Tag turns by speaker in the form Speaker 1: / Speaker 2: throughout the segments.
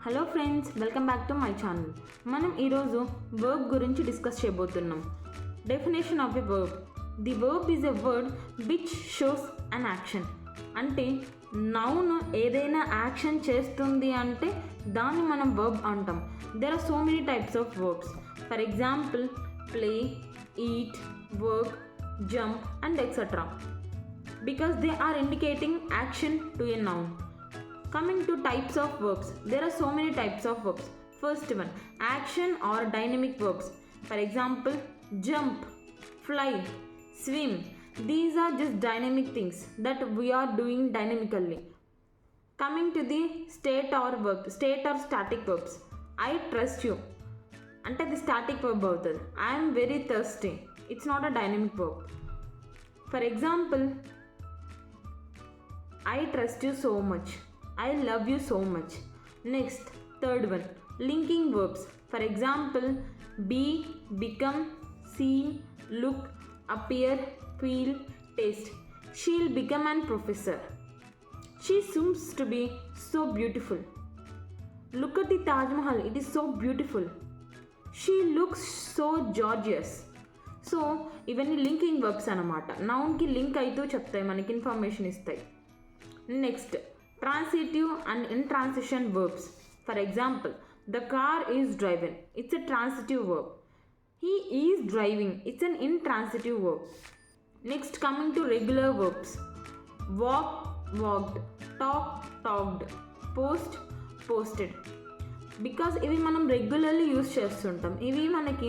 Speaker 1: Hello friends, welcome back to my channel. మనం ఈరోజు verb గురించి డిస్కస్ చేయబోతున్నాం. Definition of a verb. The verb is a word which shows an action. అంటే noun ఏదైనా action చేస్తుంది అంటే దాన్ని మనం వర్బ్ అంటాం. There are so many types of verbs. For example play, eat, work, jump and etcetera. Because they are indicating action to a noun. Coming to types of verbs, there are so many types of verbs. First one, action or dynamic verbs. For example, jump, fly, swim. These are just dynamic things that we are doing dynamically. Coming to the state or verb, state or static verbs. I trust you. అంటే అది static verb అవుతుంది. I am very thirsty. It's not a dynamic verb. For example, I trust you so much. I love you so much. Next, third one, linking verbs. For example, be, become, seem, look, appear, feel, taste. She'll become an professor. She seems to be so beautiful. Look at the Taj Mahal. It is so beautiful. She looks so gorgeous. So ఇవన్నీ linking verbs అనమాట. నౌన్కి link అవుతూ చెప్తాయి, మనకి information ఇస్తాయి. Next, transitive and intransition verbs. For example, the car is driven. It's a transitive verb. He is driving. It's an intransitive verb. Next, coming to regular verbs. Walk, walked, talk, talked, post, posted. Because ఇవి మనం regularly use చేస్తుంటాం. ఇవి మనకి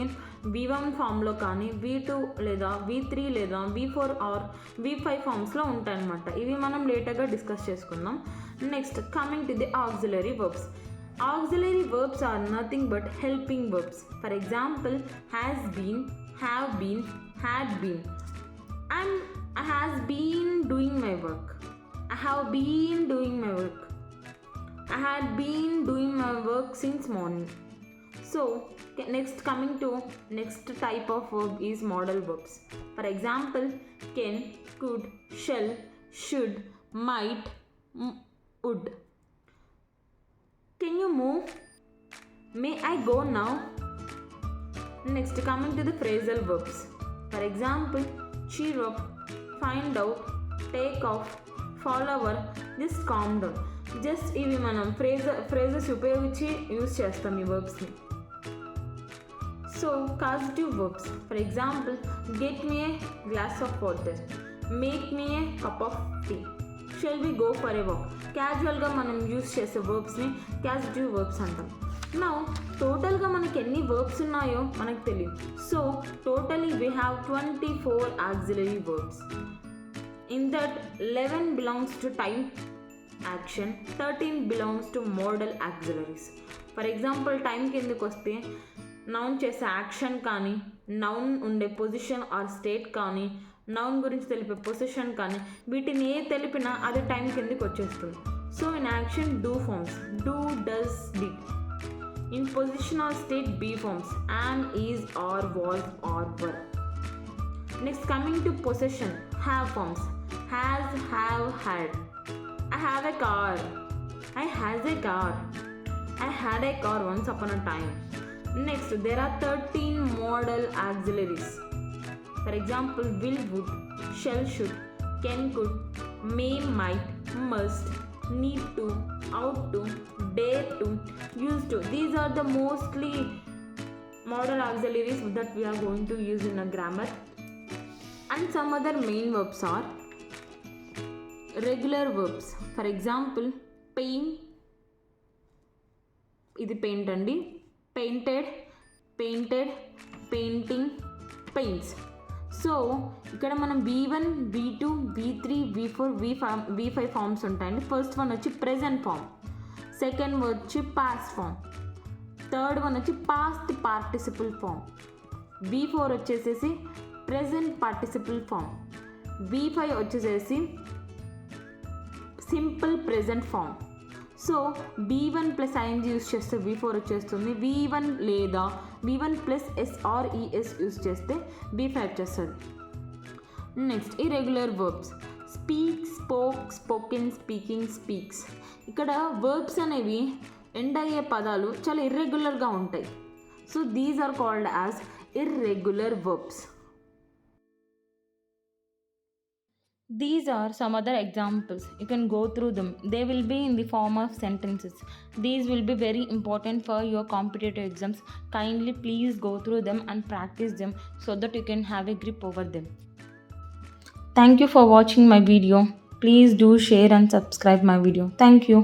Speaker 1: V1 ఫామ్లో కానీ V2 లేదా V3 లేదా V4 are V5 ఫామ్స్లో ఉంటాయన్నమాట. ఇవి మనం లేటర్గా డిస్కస్ చేసుకుందాం. Next, coming to the auxiliary verbs. Auxiliary verbs are nothing but helping verbs. For example, has been, have been, had been. I has been doing my work. I have been doing my work. I had been doing my work since morning. So, next, coming to next type of verb is modal verbs. For example, can, could, shall, should, might, would. Can you move? May I go now? Next, coming to the phrasal verbs. For example, cheer up, find out, take off, fall over, just calm down. Just ఇవి మనం phrases ఉపయోగించి use చేస్తాం ఈ వర్బ్స్ని. So causative verbs. For example, get me a glass of water, make me a cup of tea, shall we go for a walk. క్యాజువల్గా మనం use చేసే వర్బ్స్ని క్యాజిటివ్ verbs అంటాం. నౌ టోటల్గా మనకి ఎన్ని వర్బ్స్ ఉన్నాయో మనకు తెలియదు. So totally we have 24 auxiliary verbs. In that 11 belongs to time action, 13 belongs to model auxiliaries. For example, time కిందకి వస్తే నౌన్ చేసే యాక్షన్ కానీ, నౌన్ ఉండే పొజిషన్ ఆర్ స్టేట్ కానీ, నౌన్ గురించి తెలిపే పొజిషన్ కానీ, వీటిని ఏ తెలిపినా అది టైం కిందకి వచ్చేస్తుంది. So in action do forms, do, does, did. In position or state be forms, am, is, are, was, are, were. Next, coming to possession, have forms, has, have, had. I have a car. I has a car. I had a car once upon a time. Next, there are 13 modal auxiliaries. For example, will, would, shall, should, can, could, may, might, must, need to, ought to, dare to, used to. These are the mostly modal auxiliaries that we are going to use in a grammar. And some other main verbs are regular verbs. For example, paint, ఇది paint అండి. Painted, painted, painting, paints. So ఇక్కడ మనం V1, V2, V3, V4, V5 forms ఉంటాయండి. First one వచ్చి present form, second వచ్చి past form, third one వచ్చి past participle form, V4 వచ్చేసేసి present participle form, V5 వచ్చేసేసి simple present form. So V1 plus ING use చేస్తే V4 వచ్చేస్తుంది. V1 లేదా V1 plus SRES use చేస్తే V5 వచ్చేస్తుంది. Next, irregular verbs. Speak, spoke, spoken, speaking, speaks. ఇక్కడ verbs అనేవి end అయ్యే పదాలు చాలా ఇర్రెగ్యులర్గా ఉంటాయి. So these are called as irregular verbs. These are some other examples. You can go through them. They will be in the form of sentences. These will be very important for your competitive exams. Kindly please go through them and practice them so that you can have a grip over them. Thank you for watching my video. Please do share and subscribe my video. Thank you.